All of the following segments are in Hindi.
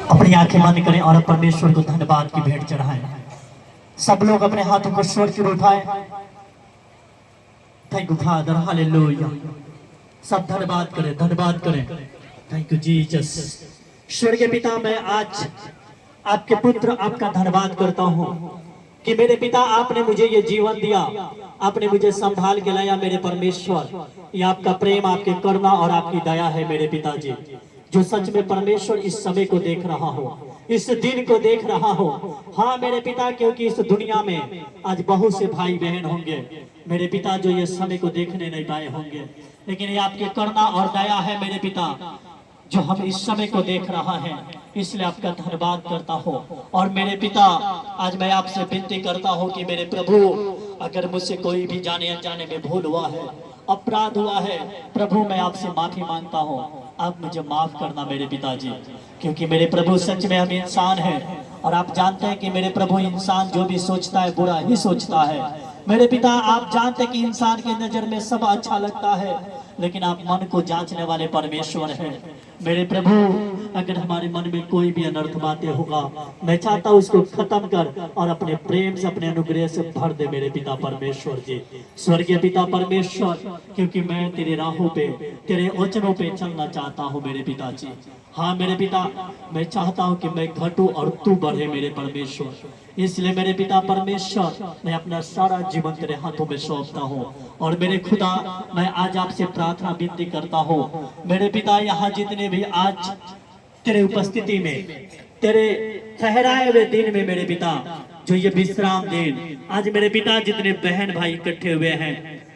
अपनी आंखें बंद करें और परमेश्वर को धन्यवाद की भेंट चढ़ाएं। सब लोग अपने हाथों को स्वर की ओर उठाएं। Thank you father, hallelujah. सब धन्यवाद करें, धन्यवाद करें। Thank you Jesus. स्वर्गीय पिता, मैं आज आपके पुत्र आपका धन्यवाद करता हूँ कि मेरे पिता आपने मुझे ये जीवन दिया, आपने मुझे संभाल के लाया। मेरे परमेश्वर, ये आपका प्रेम, आपके करुणा और आपकी दया है मेरे पिताजी, जो सच में परमेश्वर इस समय को देख रहा हो, इस दिन को देख रहा हो। हाँ मेरे पिता, क्योंकि इस दुनिया में आज बहुत से भाई बहन होंगे मेरे पिता जो ये समय को देखने नहीं पाए होंगे, लेकिन ये आपकी करुणा और दया है मेरे पिता, जो हम इस समय को देख रहा है। इसलिए आपका धन्यवाद करता हूँ। और मेरे पिता, आज मैं आपसे विनती करता हूँ कि मेरे प्रभु, अगर मुझसे कोई भी जाने अनजाने में भूल हुआ है, अपराध हुआ है, प्रभु मैं आपसे माफी मांगता हूँ। आप मुझे माफ करना मेरे पिताजी, क्योंकि मेरे प्रभु सच में हम इंसान हैं और आप जानते हैं कि मेरे प्रभु इंसान जो भी सोचता है बुरा ही सोचता है। मेरे पिता, आप जानते हैं कि इंसान की नजर में सब अच्छा लगता है, लेकिन आप मन को जांचने वाले परमेश्वर हैं। मेरे प्रभु, अगर हमारे मन में कोई भी अनर्थ बातें होगा, मैं चाहता हूँ उसको खत्म कर और अपने प्रेम से, अपने अनुग्रह से भर दे मेरे पिता परमेश्वर जी। स्वर्गीय पिता परमेश्वर, क्योंकि मैं तेरे राहों पे, तेरे वचनों पे चलना चाहता हूँ मेरे पिताजी। हाँ मेरे पिता, मैं चाहता हूँ कि मैं घटूं और तू बढ़े मेरे परमेश्वर। इसलिए मेरे पिता परमेश्वर, मैं अपना सारा जीवन तेरे हाथों में सौंपता हूँ। और मेरे खुदा, मैं आज आपसे प्रार्थना विनती करता हूँ मेरे पिता, यहाँ जितने भी आज तेरे उपस्थिति में, तेरे ठहराए हुए दिन में मेरे पिता, जो ये विश्राम दिन, आज मेरे पिता जितने बहन भाई इकट्ठे हुए हैं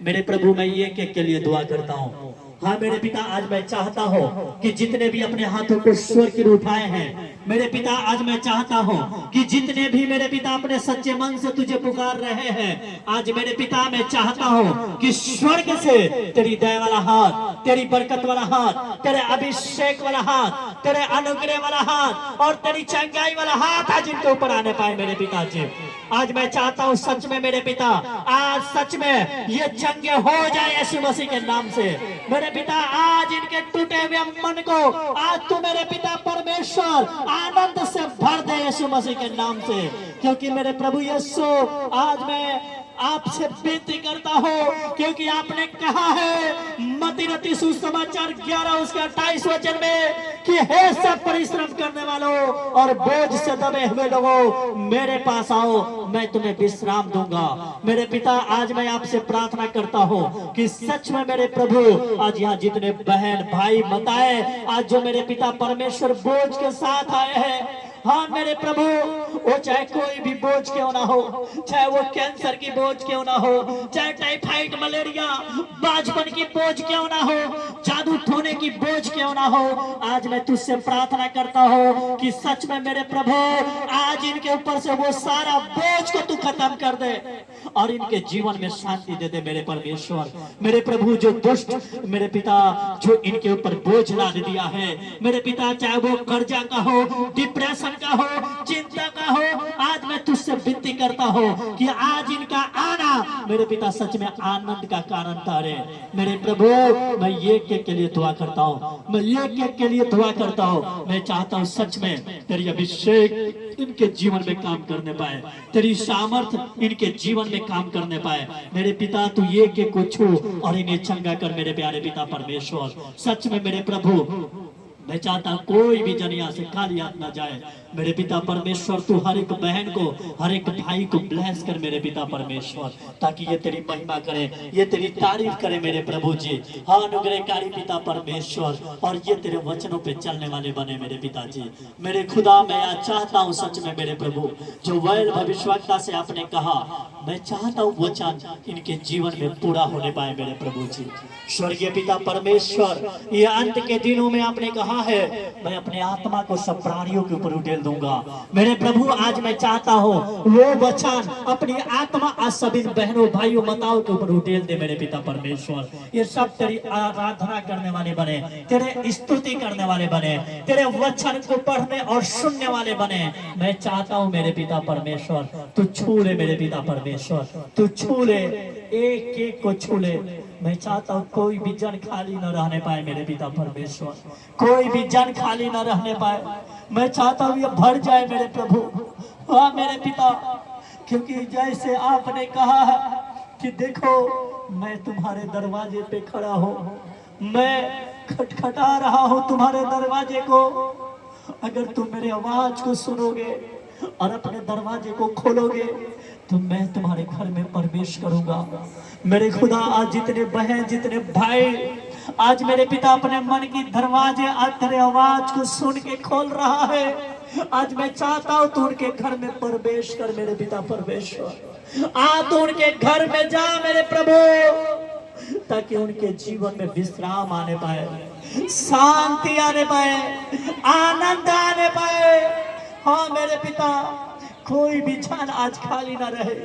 मेरे प्रभु, मैं ये के लिए दुआ करता हूँ। हाँ मेरे पिता, आज मैं चाहता हूँ कि जितने भी अपने हाथों को स्वर की ओर उठाए हैं मेरे पिता, आज मैं चाहता हूँ कि जितने भी मेरे पिता अपने सच्चे मन से तुझे पुकार रहे हैं, आज मेरे पिता मैं चाहता हूँ कि स्वर्ग से तेरी दया वाला हाथ, तेरी बरकत वाला हाथ, तेरे अभिषेक वाला हाथ, तेरे अनुग्रह वाला हाथ और तेरी चंगाई वाला हाथ आज इनके ऊपर आने पाए मेरे पिताजी। आज मैं चाहता हूँ सच में मेरे पिता, आज सच में ये चंगे हो जाए यीशु मसीह के नाम से मेरे पिता। आज इनके टूटे हुए मन को आज तू मेरे पिता परमेश्वर आनंद से भर दे यीशु मसीह के नाम से, क्योंकि मेरे प्रभु यीशु, आज मैं आपसे विनती करता हूँ, क्योंकि आपने कहा है मत्ती रचित सुसमाचार 11 उसके 28 वचन में कि हे सब परिश्रम करने वालों और बोझ से दबे हुए लोगों, मेरे पास आओ, मैं तुम्हें विश्राम दूंगा। मेरे पिता, आज मैं आपसे प्रार्थना करता हूँ कि सच में मेरे प्रभु, आज यहाँ जितने बहन भाई बताए, आज जो मेरे पिता परमेश्वर बोझ के साथ आए हैं, हाँ मेरे प्रभु, वो चाहे कोई भी बोझ क्यों ना हो, चाहे वो कैंसर की बोझ क्यों ना हो, चाहे टाइफाइड मलेरिया बाजपन की बोझ क्यों ना हो, जादू टोने की बोझ क्यों ना हो, आज मैं तुझसे प्रार्थना करता हूँ कि सच में मेरे प्रभु, आज इनके ऊपर से वो सारा बोझ को तू खत्म कर दे और इनके जीवन में शांति दे दे मेरे परमेश्वर। मेरे प्रभु, जो दुष्ट मेरे पिता जो इनके ऊपर बोझ लाद दिया है मेरे पिता, चाहे वो कर्जा का हो, डिप्रेशन का हो, चिंता का हो, आज मैं तुझसे विनती करता हूँ कि आज इनका आना मेरे पिता सच में आनंद का कारण ठहरे मेरे प्रभु। मैं ये के लिए दुआ करता हूँ, मैं ये के लिए दुआ करता हूँ। मैं चाहता हूँ सच में तेरी अभिषेक इनके जीवन में काम करने पाए, तेरी सामर्थ्य इनके जीवन में काम करने पाए मेरे पिता। तू ये के को छू और इन्हें चंगा कर मेरे प्यारे पिता परमेश्वर। सच में मेरे प्रभु, मैं चाहता हूँ कोई भी जन यहाँ से खाली हाथ ना जाए मेरे पिता परमेश्वर। तू हर एक बहन को, हर एक भाई को ब्लेस कर मेरे पिता परमेश्वर, ताकि ये तेरी महिमा करे, ये तेरी तारीफ करे मेरे प्रभु जी। हाँ अनुग्रहकारी पिता परमेश्वर, और ये तेरे वचनों पे चलने वाले बने मेरे पिताजी। मेरे खुदा, मैं आज चाहता हूँ सच में मेरे प्रभु, जो वैर भविष्यवक्ता से आपने कहा, मैं चाहता हूँ वचन इनके जीवन में पूरा होने पाए मेरे प्रभु जी। स्वर्गीय पिता परमेश्वर, ये अंत के दिनों में आपने कहा है मैं अपने आत्मा को सब प्राणियों के ऊपर उड़ेल दूंगा मेरे प्रभु। आज मैं चाहता हूँ वो वचन अपनी आत्मा आज सभी बहनों भाइयों माताओं के ऊपर उड़ेल दे मेरे पिता परमेश्वर। ये सब तेरी आराधना करने वाले बने, तेरे स्तुति करने वाले बने, तेरे वचन को पढ़ने और सुनने वाले बने। मैं चाहता हूँ मेरे पिता परमेश्वर, तू छू ले मेरे पिता परमेश्वर, तू छू ले, एक एक को छू ले। मैं चाहता हूँ कोई भी जन खाली न रहने पाए मेरे पिता परमेश्वर, कोई भी जन खाली न रहने पाए। मैं चाहता हूँ ये भर जाए मेरे प्रभु। हाँ मेरे पिता, क्योंकि जैसे आपने कहा है कि देखो मैं तुम्हारे दरवाजे पे खड़ा हूँ, मैं खटखटा रहा हूँ तुम्हारे दरवाजे को। अगर तुम मेरे आवाज को सुनोगे और अपने दरवाजे को खोलोगे तो मैं तुम्हारे घर में प्रवेश करूंगा। मेरे खुदा, आज जितने बहन जितने भाई आज मेरे पिता अपने मन की दरवाजे आज तेरे आवाज को सुन के खोल रहा है, आज मैं चाहता हूं तू उनके घर में प्रवेश कर मेरे पिता परमेश्वर। आ तू उनके घर में जा मेरे प्रभु, ताकि उनके जीवन में विश्राम आने पाए, शांति आने पाए, आनंद आने पाए। हाँ मेरे पिता, कोई भी क्षण आज खाली ना रहे,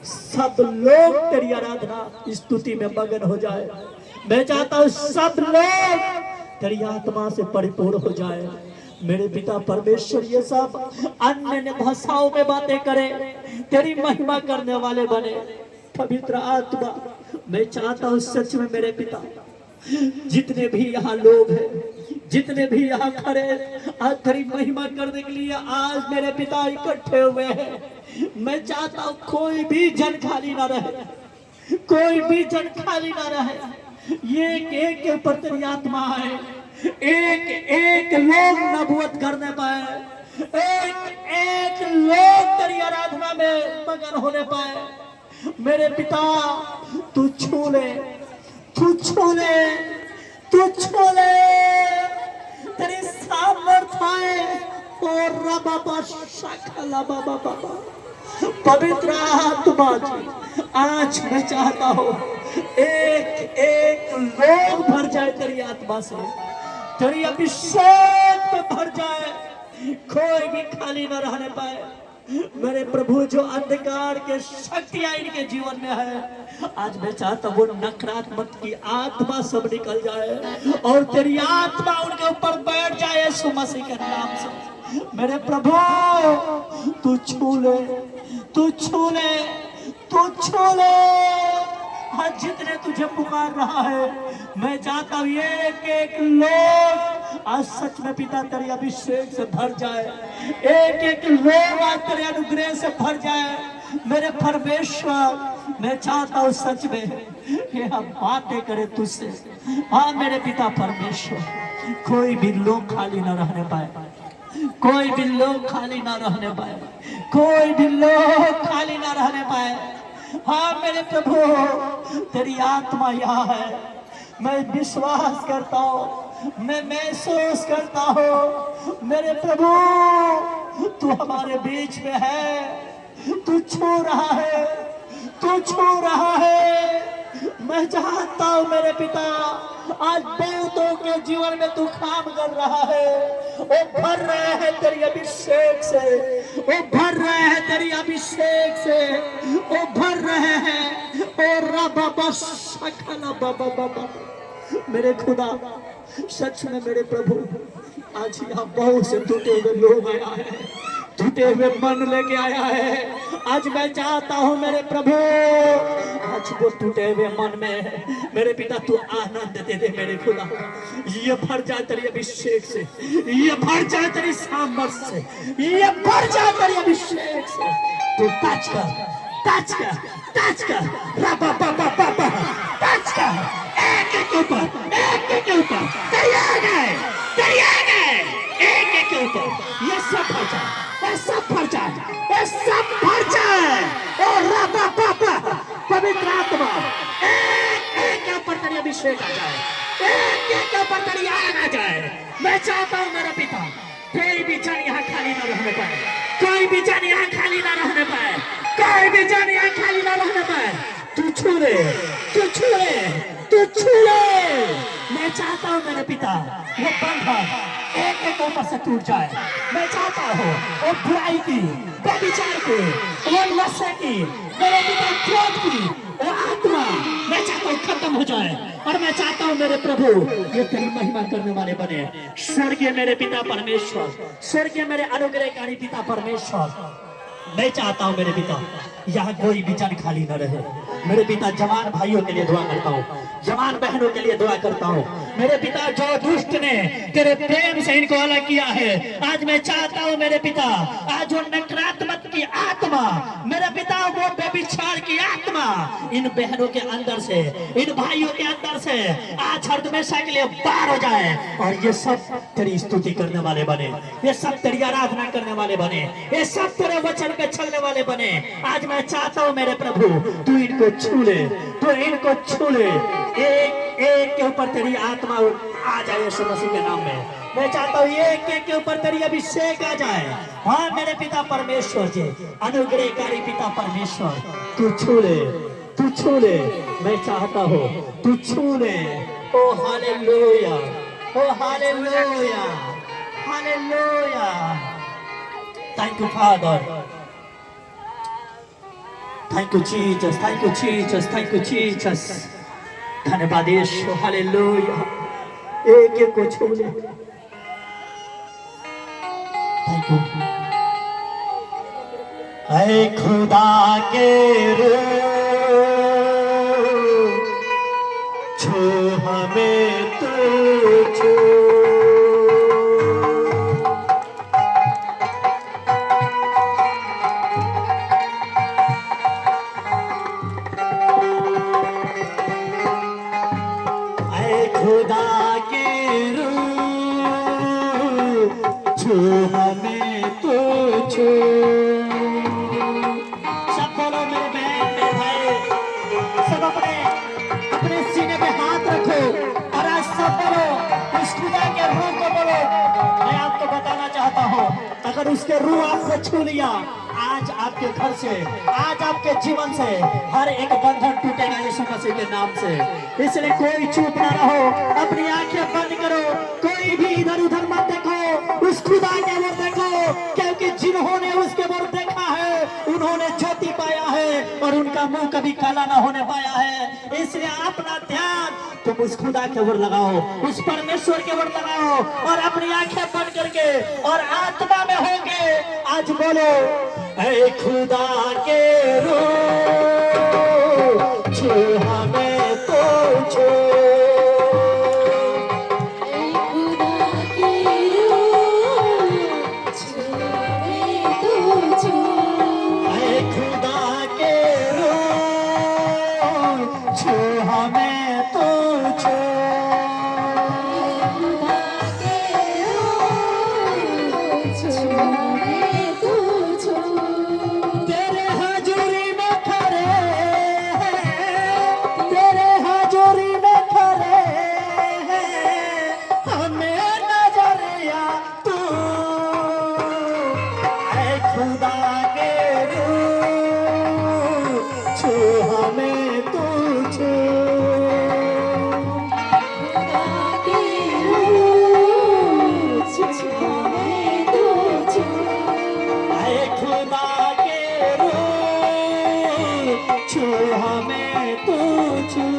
सब लोग तेरी आराधना स्तुति में मगन हो जाए। मैं चाहता हूँ सब लोग तेरी आत्मा से परिपूर्ण हो जाए मेरे पिता परमेश्वर। ये सब अन्य भाषाओं में बातें करे, तेरी महिमा करने वाले बने। पवित्र आत्मा, मैं चाहता हूँ सच में मेरे पिता, जितने भी यहाँ लोग हैं, जितने भी यहाँ खड़े आज तेरी महिमा करने के लिए आज मेरे पिता इकट्ठे हुए हैं, मैं चाहता हूँ कोई भी जन खाली ना रहे, कोई भी जन खाली ना रहे। एक एक के ऊपर तेरी आत्मा है, एक एक लोग नबूवत करने पाए, एक एक लोग तेरी आराधना में मगन होने पाए। मेरे पिता तू छू ले, तू छू ले, तू छू ले, तेरी सामर्थ्य और रबा शाखा बाबा। पवित्र आत्मा जी, आज मैं चाहता हूँ एक एक लोग भर जाए तेरी आत्मा से, तेरी अभिषेक में भर जाए, कोई भी खाली न रहने पाए मेरे प्रभु। जो अंधकार के शक्तियां इनके जीवन में है, आज मैं चाहता हूँ वो नकारात्मक की आत्मा सब निकल जाए और तेरी आत्मा उनके ऊपर बैठ जाए यीशु मसीह के नाम से। मेरे प्रभु तू छू ले, तू छू ले, तू छू ले। आज जितने तुझे पुकार रहा है, मैं चाहता हूँ एक एक लोग आज सच में पिता तेरे अभिषेक से भर जाए, एक एक लोग आज तेरे अनुग्रह से भर जाए मेरे परमेश्वर। मैं चाहता हूँ सच में कि हम बातें करें तुझसे। हाँ मेरे पिता परमेश्वर, कोई भी लोग खाली ना रहने पाए, कोई भी लोग खाली ना रहने पाए, कोई भी लोग खाली ना रहने पाए। हाँ मेरे प्रभु, तेरी आत्मा यहाँ है, मैं विश्वास करता हूँ, मैं महसूस करता हूँ मेरे प्रभु तू हमारे बीच में है, तू छू रहा है, तू छू रहा है। मैं चाहता हूँ मेरे पिता, आज बहुतों के जीवन में तू काम कर रहा है, वो भर रहे हैं तेरी अभिषेक से, वो भर रहे हैं तेरी अभिषेक से, वो भर रहे हैं। और रबा शखना बाबा, मेरे खुदा सच में मेरे प्रभु, आज यहाँ बहुत से टूटे हुए लोग आया है, टूटे हुए मन लेके आया है। आज मैं चाहता हूँ मेरे प्रभु, आज वो टूटे हुए मन में मेरे पिता तू आनंद दे दे मेरे खुदा। ये भर जाए तेरी अभिषेक से, ये भर जाए तेरी सामर्थ्य से, ये भर जाए तेरी अभिषेक से। तू टच कर, टच कर, टच कर, रबा बाबा बाबा, टच कर, एक एक के ऊपर, एक एक के ऊपर, तेरी आ गए, तेरी आ गए, एक एक के ऊपर, ये सब भर जाए, ये सब भर जाए, ये सब भर जाए। और रबा बाबा पवित्र आत्मा एक एक के ऊपर तेरी अभिषेक आ जाए, एक एक के ऊपर तेरी आग आ जाए। मैं चाहता हूँ मेरा पिता, कोई भी जन यहाँ खाली ना रहने पाए, कोई भी जन यहाँ खाली ना रहने पाए, कोई भी जन यहाँ खाली ना रहने पाए। तू छू ले, तू छू ले, तू छू ले। मैं चाहता हूँ मेरे पिता वो बंधन एक एक ऊपर से टूट जाए। मैं चाहता हूँ वो बुराई की, व्यभिचार की, वो नशे की, मेरे पिता क्रोध की वो आत्मा मैं चाहता हूँ खत्म हो जाए। और मैं चाहता हूँ मेरे प्रभु ये तेरी महिमा करने वाले बने। स्वर्गीय मेरे पिता परमेश्वर, स्वर्गीय मेरे अनुग्रहकारी पिता परमेश्वर, मैं चाहता हूँ मेरे पिता यहाँ कोई भी जन खाली न रहे। मेरे पिता जवान भाइयों के लिए दुआ करता हूँ, जवान बहनों के लिए दुआ करता हूँ। मेरे पिता जो दुष्ट ने तेरे प्रेम से इनको अलग किया है, आज मैं चाहता हूँ मेरे पिता, आज वो नकारात्मक की आत्मा, मेरे पिता वो व्यभिचार की आत्मा इन बहनों के अंदर से, इन भाइयों के अंदर से आज हमेशा के लिए बाहर हो जाए और ये सब तेरी स्तुति करने वाले बने, ये सब तेरी आराधना करने वाले बने, ये सब तेरे वचन पे चलने वाले बने। आज मैं चाहता हूँ मेरे प्रभु तू इनको छू ले, तू इनको छू ले, एक एक के ऊपर तेरी आत्मा आ जाए यीशु मसीह के नाम में। मैं चाहता हूँ एक एक के ऊपर तेरी अभिषेक आ जाए। हाँ मेरे पिता परमेश्वर जी, अनुग्रहकारी पिता परमेश्वर, तू छू ले, तू छू ले, मैं चाहता हूँ तू छू ले। Oh hallelujah, oh hallelujah, hallelujah. Thank you father, thank you Jesus, thank you Jesus, thank you Jesus. धन्यवाद यीशु, हालेलुया। एक एक को छू ले। Thank you. ऐ खुदा के रूह, छू हमें तू छू। खुदा के रूह, छू हमें तू छू। सब बोलो मेरे बहन मेरे भाई, सब अपने अपने सीने पे हाथ रखो और आज सब बोलो उस खुदा के रूह को बोलो। मैं आपको बताना चाहता हूँ, अगर उसके रूह आपको छू लिया, आज आपके घर से, आज आपके जीवन से हर एक बंधन टूटेगा यीशु मसीह के नाम से। इसलिए कोई चुप ना रहो, अपनी आंखें बंद करो, कोई भी इधर उधर मत देखो, उस खुदा के ओर देखो, क्योंकि जिन्होंने उसके ओर देखा है उन्होंने ज्योति पाया है और उनका मुंह कभी काला ना होने पाया है। इसलिए अपना ध्यान तुम उस खुदा के ओर लगाओ, उस परमेश्वर के ओर लगाओ और अपनी आंखें बंद करके और आत्मा में होंगे आज बोलो, ऐ खुदा के रूह, छू हमें तो छू। ऐ खुदा के रूह, छू हमें तो छू। ऐ खुदा के रूह, छू हमें तो छू।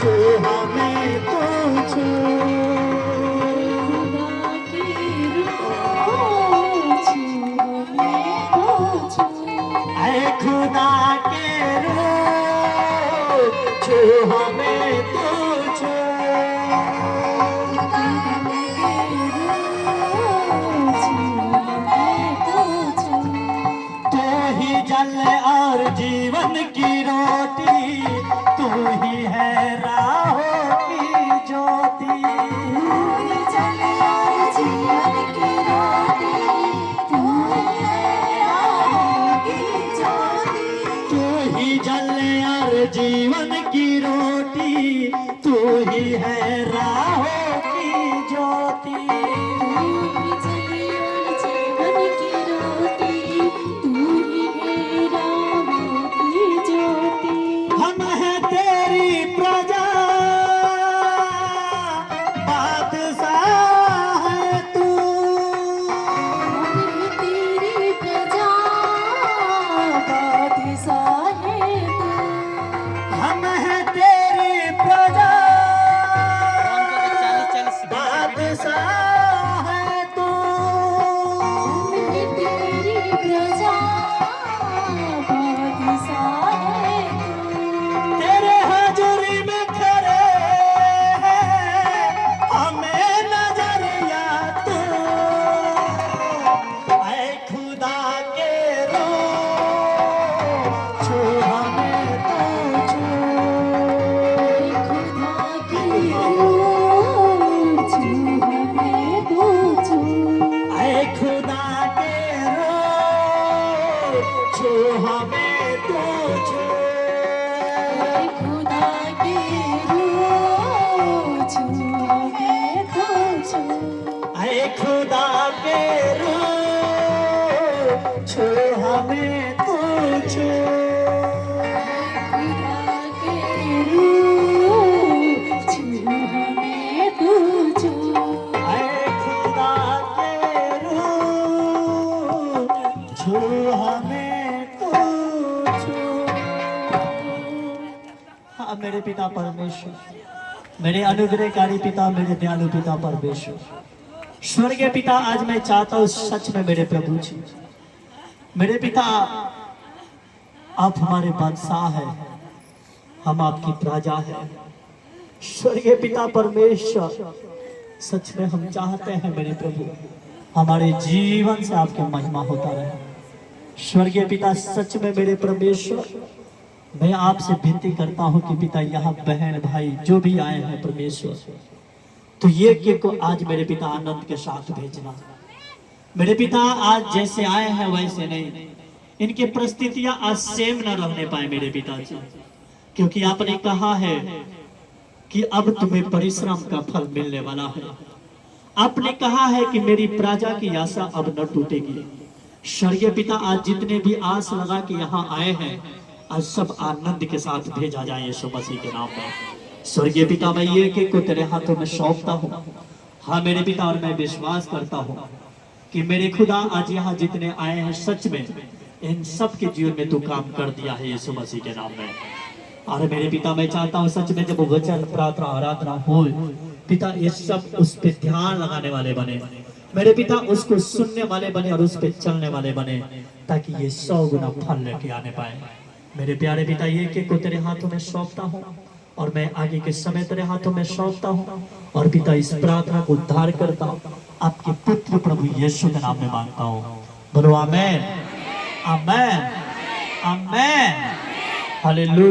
छू हमें तो छू। खुदा की रूह छू हमें तो छू। ऐ खुदा के रूह छू हमें तो छू। तू ही जल और जीवन की रोटी, तू ही है राहों की ज्योति। तू ही जल और जीवन की रोटी, तू ही है राहों की ज्योति। हम हैं तेरी प्रजा, बादशाह है तू। हम हैं तेरी प्रजा, बादशाह है तू। तेरे हाजुरी में खड़े हैं, हमें नजरिया तू। ऐ खुदा के रूह छू हमें तो छू। ऐ खुदा के रूह छू हमें तो छू। ऐ खुदा के रूह छू हमें तो छू। ऐ खुदा के रूह छू हमें तो छू। हाँ मेरे पिता परमेश्वर, मेरे अनुग्रहकारी पिता, मेरे दयालु पिता परमेश्वर, स्वर्गीय पिता, आज मैं चाहता हूँ सच में मेरे प्रभु जी, मेरे पिता आप हमारे बादशाह हैं, हम आपकी प्रजा हैं। स्वर्गीय पिता परमेश्वर, सच में हम चाहते हैं मेरे प्रभु हमारे जीवन से आपकी महिमा होता रहे। स्वर्गीय पिता सच में मेरे परमेश्वर, मैं आपसे विनती करता हूँ कि पिता यहाँ बहन भाई जो भी आए हैं परमेश्वर, तो ये केक को आज मेरे पिता आनंद के साथ भेजना। मेरे पिता आज जैसे आए हैं वैसे नहीं, इनकी परिस्थितियां आज सेम न रहने पाए मेरे पिताजी, क्योंकि आपने कहा है कि अब तुम्हें परिश्रम का फल मिलने वाला है। आपने कहा है कि मेरी प्रजा की आशा अब न टूटेगी। स्वर्गीय पिता आज जितने भी आस लगा के यहाँ आए हैं, आज सब आनंद के साथ भेजा जाए यीशु मसीह के नाम में। स्वर्गीय पिता मैं ये केक को तेरे हाथों में सौंपता हूँ। हाँ मेरे पिता, और मैं विश्वास करता हूँ कि मेरे खुदा आज यहाँ जितने आए हैं सच में इन सब के जीवन में तू काम कर दिया है यीशु मसीह के नाम में। और मेरे पिता मैं चाहता हूँ सच में जब वचन प्रार्थना आराधना हो पिता, ये सब उस पे ध्यान लगाने वाले बने मेरे पिता, उसको सुनने वाले बने और उस पे चलने वाले बने, ताकि ये 100 गुना फल लेके आने पाए। मेरे प्यारे पिता ये केक को तेरे हाथों में सौंपता हूँ और मैं आगे के समय तेरे हाथों में सौंपता हूँ। और पिता इस प्रार्थना को उद्धार करता हूँ आपके पुत्र प्रभु यीशु के नाम में मांगता हूँ। बोलो आमेन, आमेन, आमेन, हालेलुया।